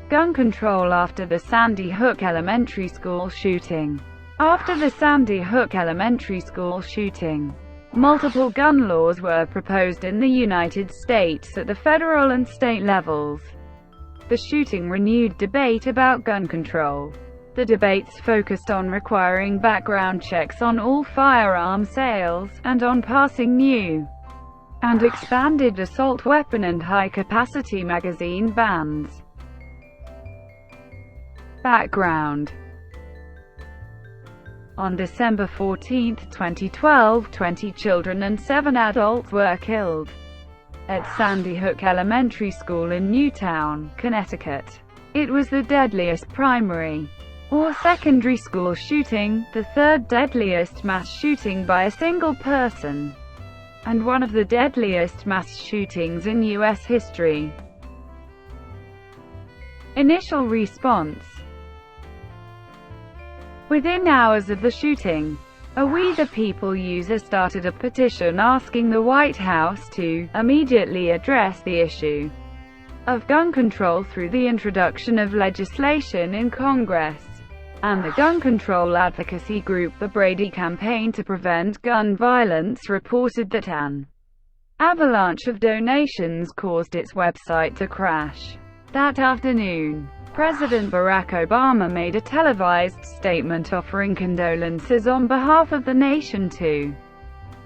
Gun control after the Sandy Hook Elementary School shooting. After the Sandy Hook Elementary School shooting, multiple gun laws were proposed in the United States at the federal and state levels. The shooting renewed debate about gun control. The debates focused on requiring background checks on all firearm sales, and on passing new and expanded assault weapon and high-capacity magazine bans. Background. On December 14, 2012, 20 children and 7 adults were killed at Sandy Hook Elementary School in Newtown, Connecticut. It was the deadliest primary or secondary school shooting, the third deadliest mass shooting by a single person, and one of the deadliest mass shootings in U.S. history. Initial response. Within hours of the shooting, a We the People user started a petition asking the White House to immediately address the issue of gun control through the introduction of legislation in Congress. And the gun control advocacy group the Brady Campaign to Prevent Gun Violence reported that an avalanche of donations caused its website to crash. That afternoon, President Barack Obama made a televised statement offering condolences on behalf of the nation to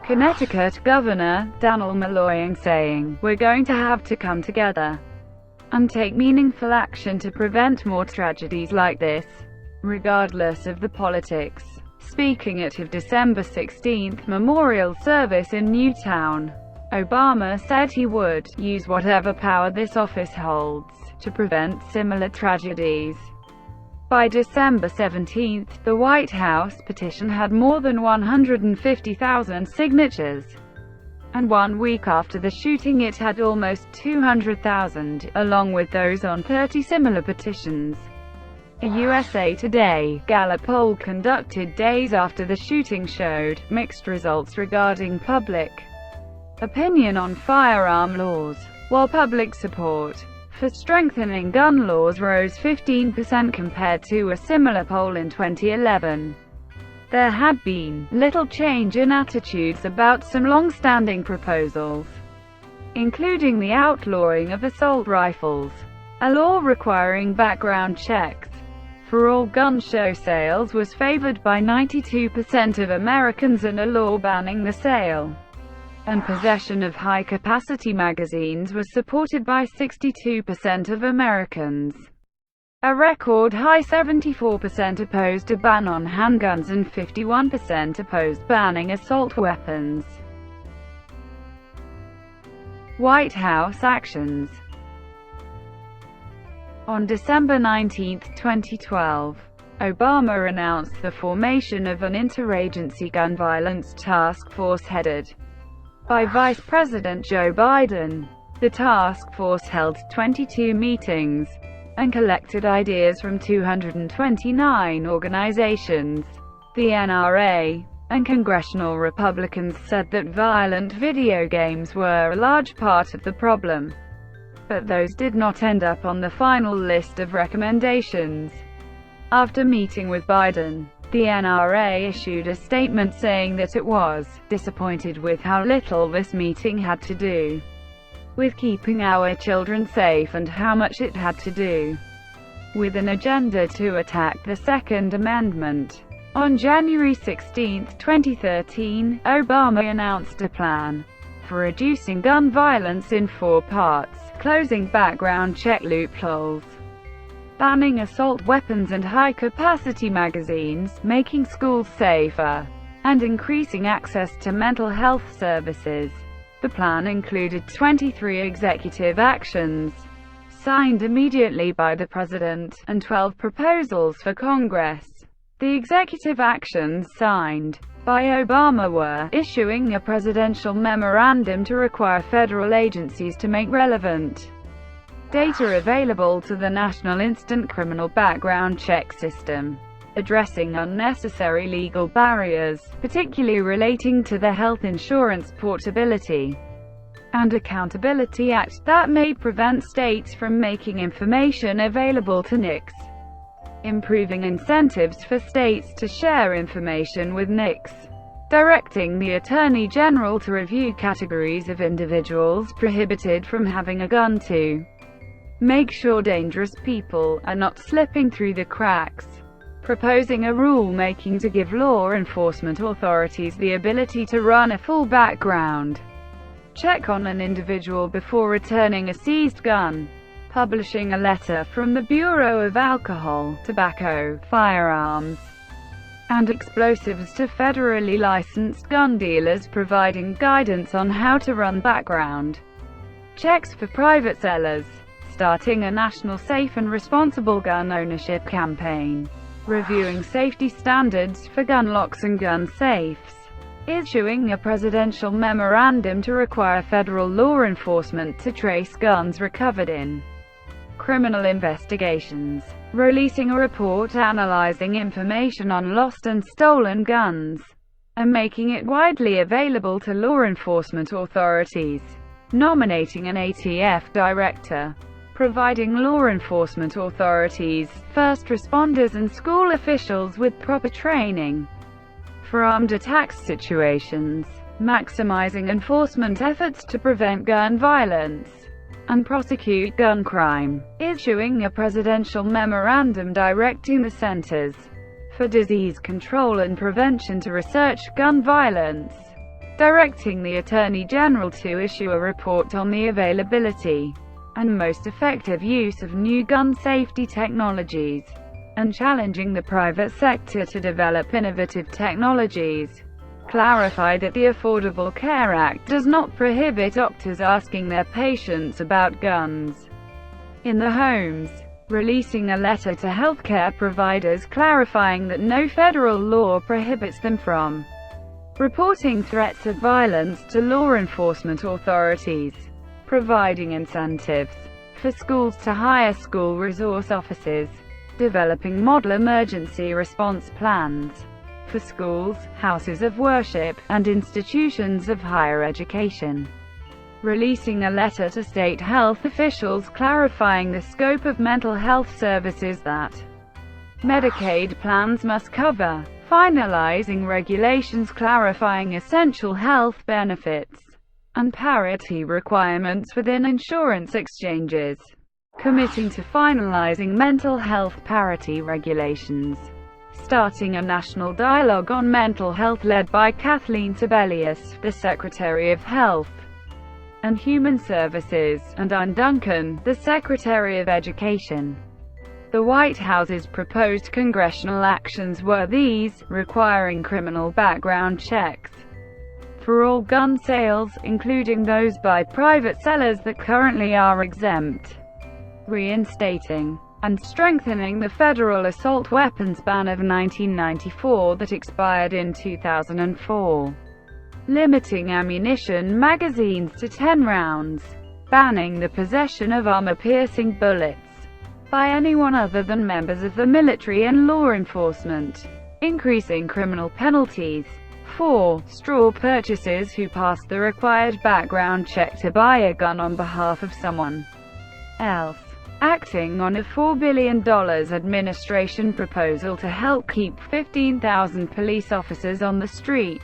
Connecticut Governor Dannel Malloy, saying, "We're going to have to come together and take meaningful action to prevent more tragedies like this, regardless of the politics." Speaking at his December 16 memorial service in Newtown, Obama said he would use whatever power this office holds to prevent similar tragedies. By December 17, the White House petition had more than 150,000 signatures, and 1 week after the shooting it had almost 200,000, along with those on 30 similar petitions. A USA Today Gallup poll conducted days after the shooting showed mixed results regarding public opinion on firearm laws. While public support for strengthening gun laws rose 15% compared to a similar poll in 2011, there had been little change in attitudes about some long-standing proposals, including the outlawing of assault rifles, a law requiring background checks for all gun show sales was favored by 92% of Americans, and a law banning the sale and possession of high-capacity magazines was supported by 62% of Americans. A record high 74% opposed a ban on handguns and 51% opposed banning assault weapons. White House actions. On December 19, 2012, Obama announced the formation of an interagency gun violence task force headed by Vice President Joe Biden. The task force held 22 meetings and collected ideas from 229 organizations. The NRA and congressional Republicans said that violent video games were a large part of the problem, but those did not end up on the final list of recommendations. After meeting with Biden, the NRA issued a statement saying that it was disappointed with how little this meeting had to do with keeping our children safe and how much it had to do with an agenda to attack the Second Amendment. On January 16, 2013, Obama announced a plan for reducing gun violence in 4 parts: closing background check loopholes, banning assault weapons and high-capacity magazines, making schools safer, and increasing access to mental health services. The plan included 23 executive actions, signed immediately by the President, and 12 proposals for Congress. The executive actions signed by Obama were issuing a presidential memorandum to require federal agencies to make relevant data available to the National Instant Criminal Background Check System, addressing unnecessary legal barriers, particularly relating to the health insurance portability and Accountability Act that may prevent states from making information available to NICS, improving incentives for states to share information with NICS, directing the Attorney General to review categories of individuals prohibited from having a gun to make sure dangerous people are not slipping through the cracks, proposing a rule-making to give law enforcement authorities the ability to run a full background check on an individual before returning a seized gun, publishing a letter from the Bureau of Alcohol, Tobacco, Firearms, and Explosives to federally licensed gun dealers, providing guidance on how to run background checks for private sellers, starting a national safe and responsible gun ownership campaign, reviewing safety standards for gun locks and gun safes, issuing a presidential memorandum to require federal law enforcement to trace guns recovered in criminal investigations, releasing a report analyzing information on lost and stolen guns, and making it widely available to law enforcement authorities, nominating an ATF director, providing law enforcement authorities, first responders and school officials with proper training for armed attack situations, maximizing enforcement efforts to prevent gun violence and prosecute gun crime, issuing a presidential memorandum directing the Centers for Disease Control and Prevention to research gun violence, directing the Attorney General to issue a report on the availability and most effective use of new gun safety technologies, and challenging the private sector to develop innovative technologies, clarify that the Affordable Care Act does not prohibit doctors asking their patients about guns in their homes, releasing a letter to healthcare providers clarifying that no federal law prohibits them from reporting threats of violence to law enforcement authorities, providing incentives for schools to hire school resource officers, developing model emergency response plans for schools, houses of worship, and institutions of higher education, releasing a letter to state health officials clarifying the scope of mental health services that Medicaid plans must cover, finalizing regulations clarifying essential health benefits and parity requirements within insurance exchanges, committing to finalizing mental health parity regulations, starting a national dialogue on mental health led by Kathleen Sebelius, the Secretary of Health and Human Services, and Ann Duncan, the Secretary of Education. The White House's proposed congressional actions were these: requiring criminal background checks for all gun sales, including those by private sellers that currently are exempt, reinstating and strengthening the federal assault weapons ban of 1994 that expired in 2004, limiting ammunition magazines to 10 rounds, banning the possession of armor-piercing bullets by anyone other than members of the military and law enforcement, increasing criminal penalties for straw purchasers who pass the required background check to buy a gun on behalf of someone else, acting on a $4 billion administration proposal to help keep 15,000 police officers on the street,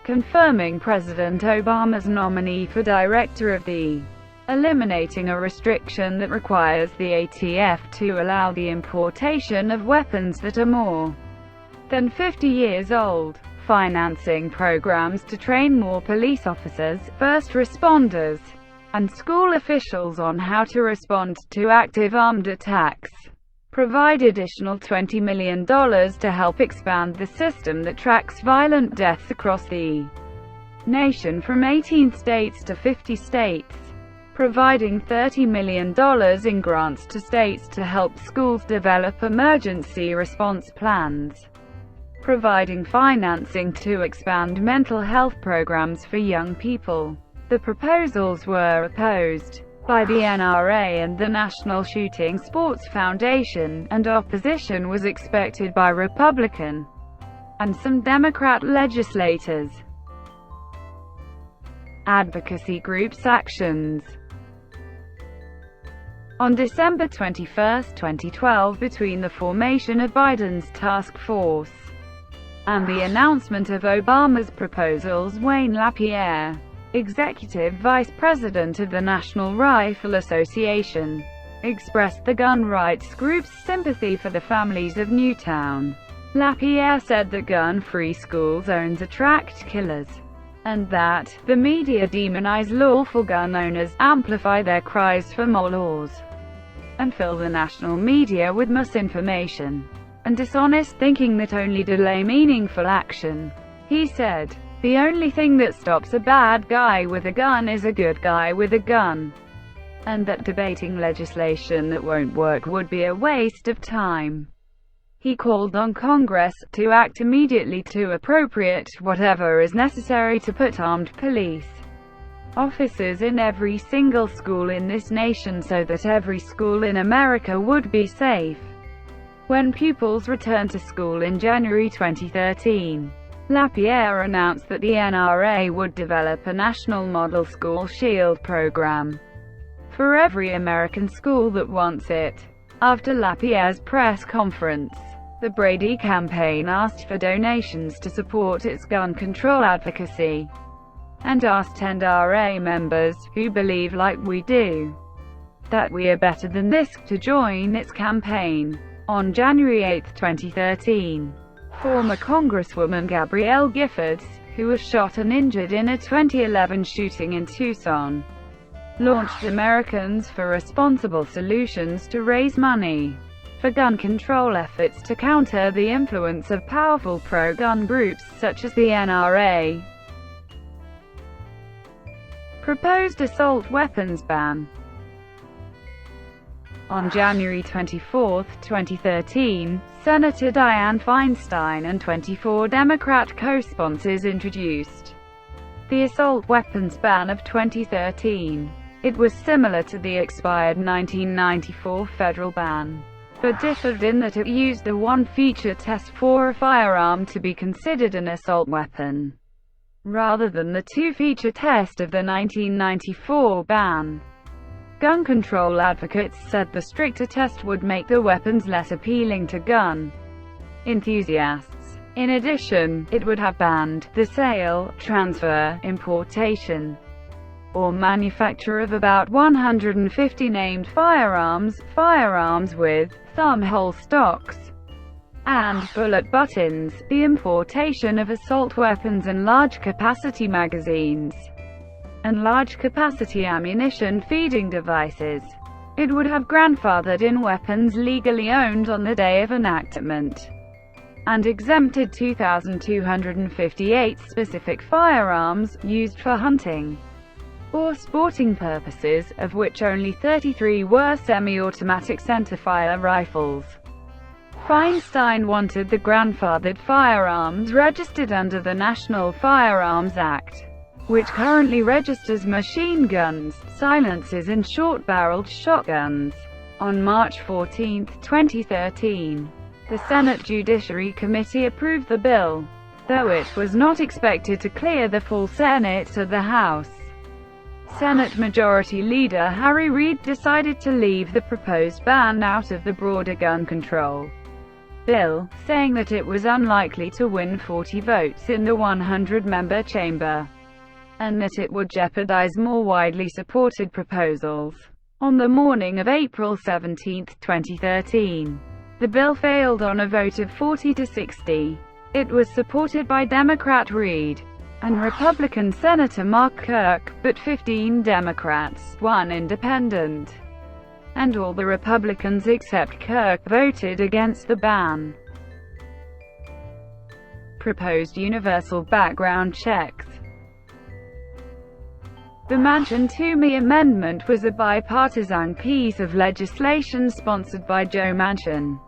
confirming President Obama's nominee for director of the eliminating a restriction that requires the ATF to allow the importation of weapons that are more than 50 years old, financing programs to train more police officers, first responders, and school officials on how to respond to active armed attacks, provide additional $20 million to help expand the system that tracks violent deaths across the nation from 18 states to 50 states, providing $30 million in grants to states to help schools develop emergency response plans, providing financing to expand mental health programs for young people. The proposals were opposed by the NRA and the National Shooting Sports Foundation, and opposition was expected by Republican and some Democrat legislators. advocacy groups' actions. On December 21, 2012, between the formation of Biden's task force and the announcement of Obama's proposals, Wayne LaPierre, executive vice president of the National Rifle Association, expressed the gun rights group's sympathy for the families of Newtown. LaPierre said that gun-free school zones attract killers, and that the media demonize lawful gun owners, amplify their cries for more laws, and fill the national media with misinformation and dishonest thinking that only delay meaningful action. He said, "The only thing that stops a bad guy with a gun is a good guy with a gun, and that debating legislation that won't work would be a waste of time." He called on Congress to act immediately to appropriate whatever is necessary to put armed police officers in every single school in this nation so that every school in America would be safe. When pupils returned to school in January 2013, LaPierre announced that the NRA would develop a national model school shield program for every American school that wants it. After LaPierre's press conference, the Brady campaign asked for donations to support its gun control advocacy, and asked NRA members, who believe like we do, that we are better than this, to join its campaign. On January 8, 2013, former Congresswoman Gabrielle Giffords, who was shot and injured in a 2011 shooting in Tucson, launched Americans for Responsible Solutions to raise money for gun control efforts to counter the influence of powerful pro-gun groups such as the NRA. Proposed assault weapons ban. On January 24, 2013, Senator Dianne Feinstein and 24 Democrat co-sponsors introduced the assault weapons ban of 2013. It was similar to the expired 1994 federal ban, but differed in that it used a one-feature test for a firearm to be considered an assault weapon, rather than the two-feature test of the 1994 ban. Gun control advocates said the stricter test would make the weapons less appealing to gun enthusiasts. In addition, it would have banned the sale, transfer, importation, or manufacture of about 150 named firearms, firearms with thumb-hole stocks and bullet buttons, the importation of assault weapons and large-capacity magazines, and large-capacity ammunition feeding devices. It would have grandfathered in weapons legally owned on the day of enactment, and exempted 2,258 specific firearms, used for hunting or sporting purposes, of which only 33 were semi-automatic centerfire rifles. Feinstein wanted the grandfathered firearms registered under the National Firearms Act, which currently registers machine guns, silencers and short-barreled shotguns. On March 14, 2013, the Senate Judiciary Committee approved the bill, though it was not expected to clear the full Senate or the House. Senate Majority Leader Harry Reid decided to leave the proposed ban out of the broader gun control bill, saying that it was unlikely to win 40 votes in the 100-member chamber, and that it would jeopardize more widely supported proposals. On the morning of April 17, 2013, the bill failed on a vote of 40 to 60. It was supported by Democrat Reid and Republican Senator Mark Kirk, but 15 Democrats, 1 independent, and all the Republicans except Kirk voted against the ban. Proposed universal background checks. The Manchin-Toomey Amendment was a bipartisan piece of legislation sponsored by Joe Manchin,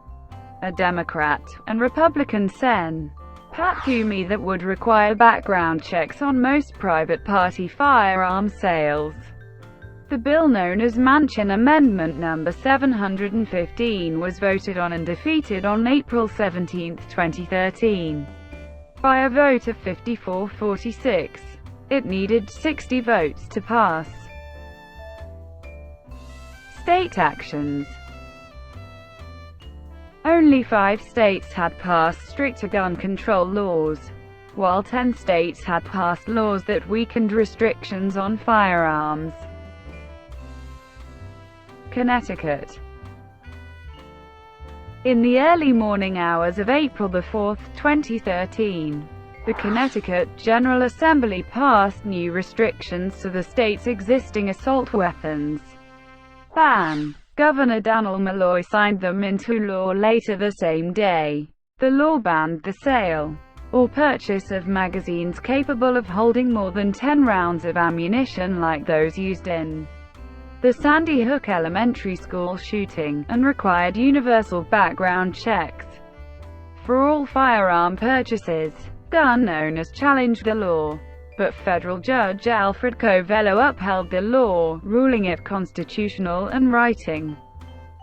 a Democrat, and Republican Sen. Pat Toomey that would require background checks on most private party firearm sales. The bill, known as Manchin Amendment No. 715, was voted on and defeated on April 17, 2013, by a vote of 54-46. It needed 60 votes to pass. State actions. Only 5 states had passed stricter gun control laws, while 10 states had passed laws that weakened restrictions on firearms. Connecticut. In the early morning hours of April 4, 2013, the Connecticut General Assembly passed new restrictions to the state's existing assault weapons ban. Governor Dannel Malloy signed them into law later the same day. The law banned the sale or purchase of magazines capable of holding more than 10 rounds of ammunition like those used in the Sandy Hook Elementary School shooting, and required universal background checks for all firearm purchases. Gun owners challenged the law, but federal judge Alfred Covello upheld the law, ruling it constitutional and writing,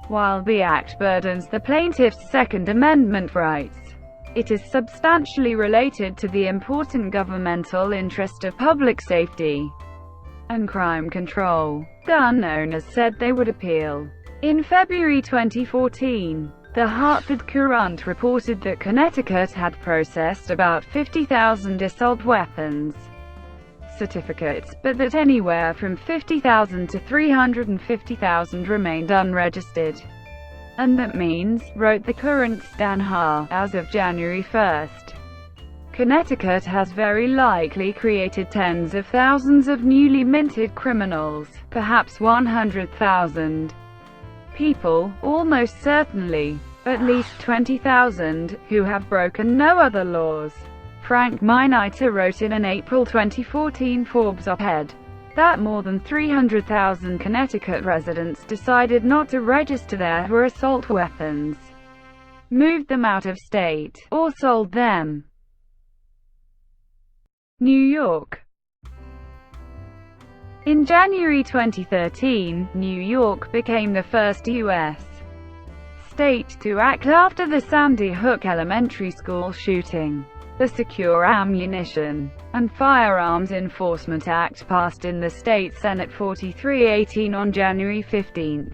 while the act burdens the plaintiff's Second Amendment rights, it is substantially related to the important governmental interest of public safety and crime control. Gun owners said they would appeal. In February 2014, the Hartford Courant reported that Connecticut had processed about 50,000 assault weapons certificates, but that anywhere from 50,000 to 350,000 remained unregistered. And that means, wrote the Courant's Dan Ha, as of January 1, Connecticut has very likely created tens of thousands of newly minted criminals, perhaps 100,000 people, almost certainly at least 20,000, who have broken no other laws. Frank Miniter wrote in an April 2014 Forbes op-ed that more than 300,000 Connecticut residents decided not to register their assault weapons, moved them out of state, or sold them. New York. In January 2013, New York became the first U.S. state to act after the Sandy Hook Elementary School shooting. The Secure Ammunition and Firearms Enforcement Act passed in the state Senate 4318 on January 15,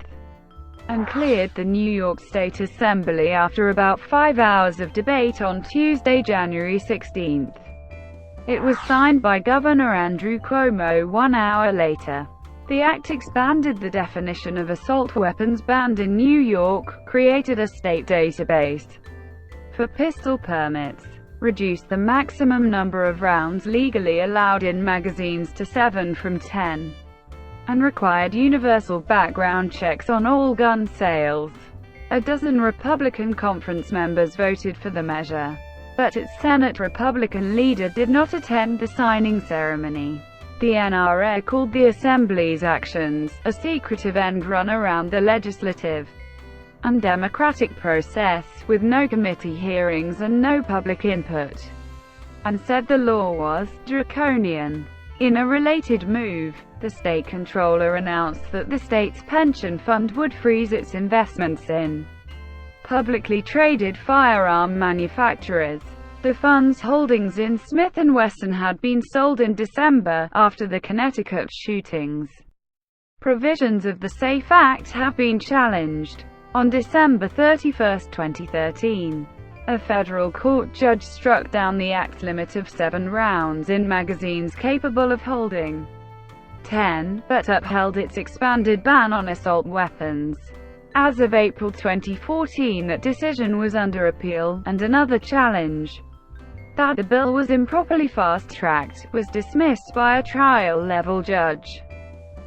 and cleared the New York State Assembly after about 5 hours of debate on Tuesday, January 16. It was signed by Governor Andrew Cuomo 1 hour later. The act expanded the definition of assault weapons banned in New York, created a state database for pistol permits, reduced the maximum number of rounds legally allowed in magazines to 7 from 10, and required universal background checks on all gun sales. A dozen Republican conference members voted for the measure, but its Senate Republican leader did not attend the signing ceremony. The NRA called the Assembly's actions a secretive end run around the legislative and democratic process, with no committee hearings and no public input, and said the law was draconian. In a related move, the state controller announced that the state's pension fund would freeze its investments in publicly traded firearm manufacturers. The fund's holdings in Smith & Wesson had been sold in December, after the Connecticut shootings. Provisions of the SAFE Act have been challenged. On December 31, 2013, a federal court judge struck down the act's limit of 7 rounds in magazines capable of holding 10, but upheld its expanded ban on assault weapons. As of April 2014, that decision was under appeal, and another challenge that the bill was improperly fast-tracked was dismissed by a trial-level judge.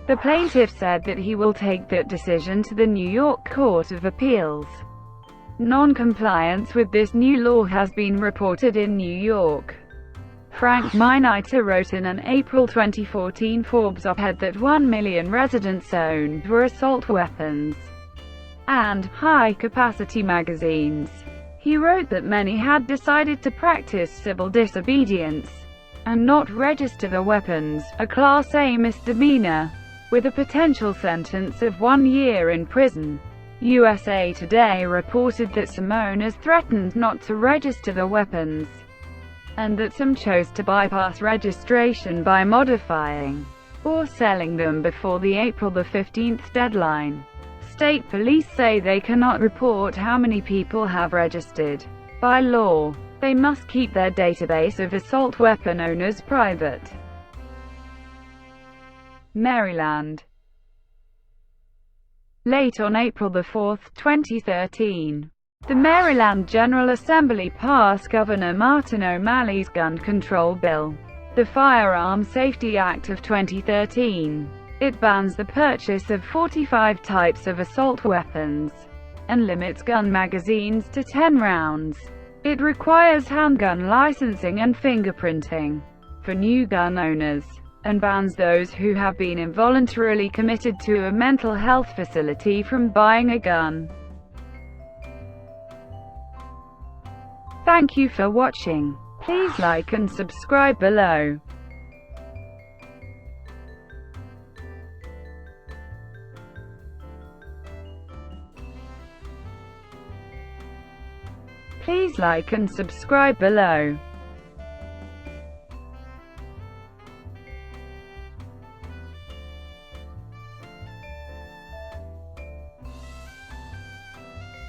The plaintiff said that he will take that decision to the New York Court of Appeals. Non-compliance with this new law has been reported in New York. Frank Miniter wrote in an April 2014 Forbes op-ed that 1 million residents owned assault weapons and high-capacity magazines. He wrote that many had decided to practice civil disobedience and not register their weapons, a Class A misdemeanor, with a potential sentence of 1 year in prison. USA Today reported that some owners threatened not to register their weapons and that some chose to bypass registration by modifying or selling them before the April 15 deadline. State police say they cannot report how many people have registered. By law, they must keep their database of assault weapon owners private. Maryland. Late on April 4, 2013, the Maryland General Assembly passed Governor Martin O'Malley's gun control bill, the Firearm Safety Act of 2013. It bans the purchase of 45 types of assault weapons and limits gun magazines to 10 rounds. It requires handgun licensing and fingerprinting for new gun owners, and bans those who have been involuntarily committed to a mental health facility from buying a gun. Thank you for watching. Please like and subscribe below. Please like and subscribe below.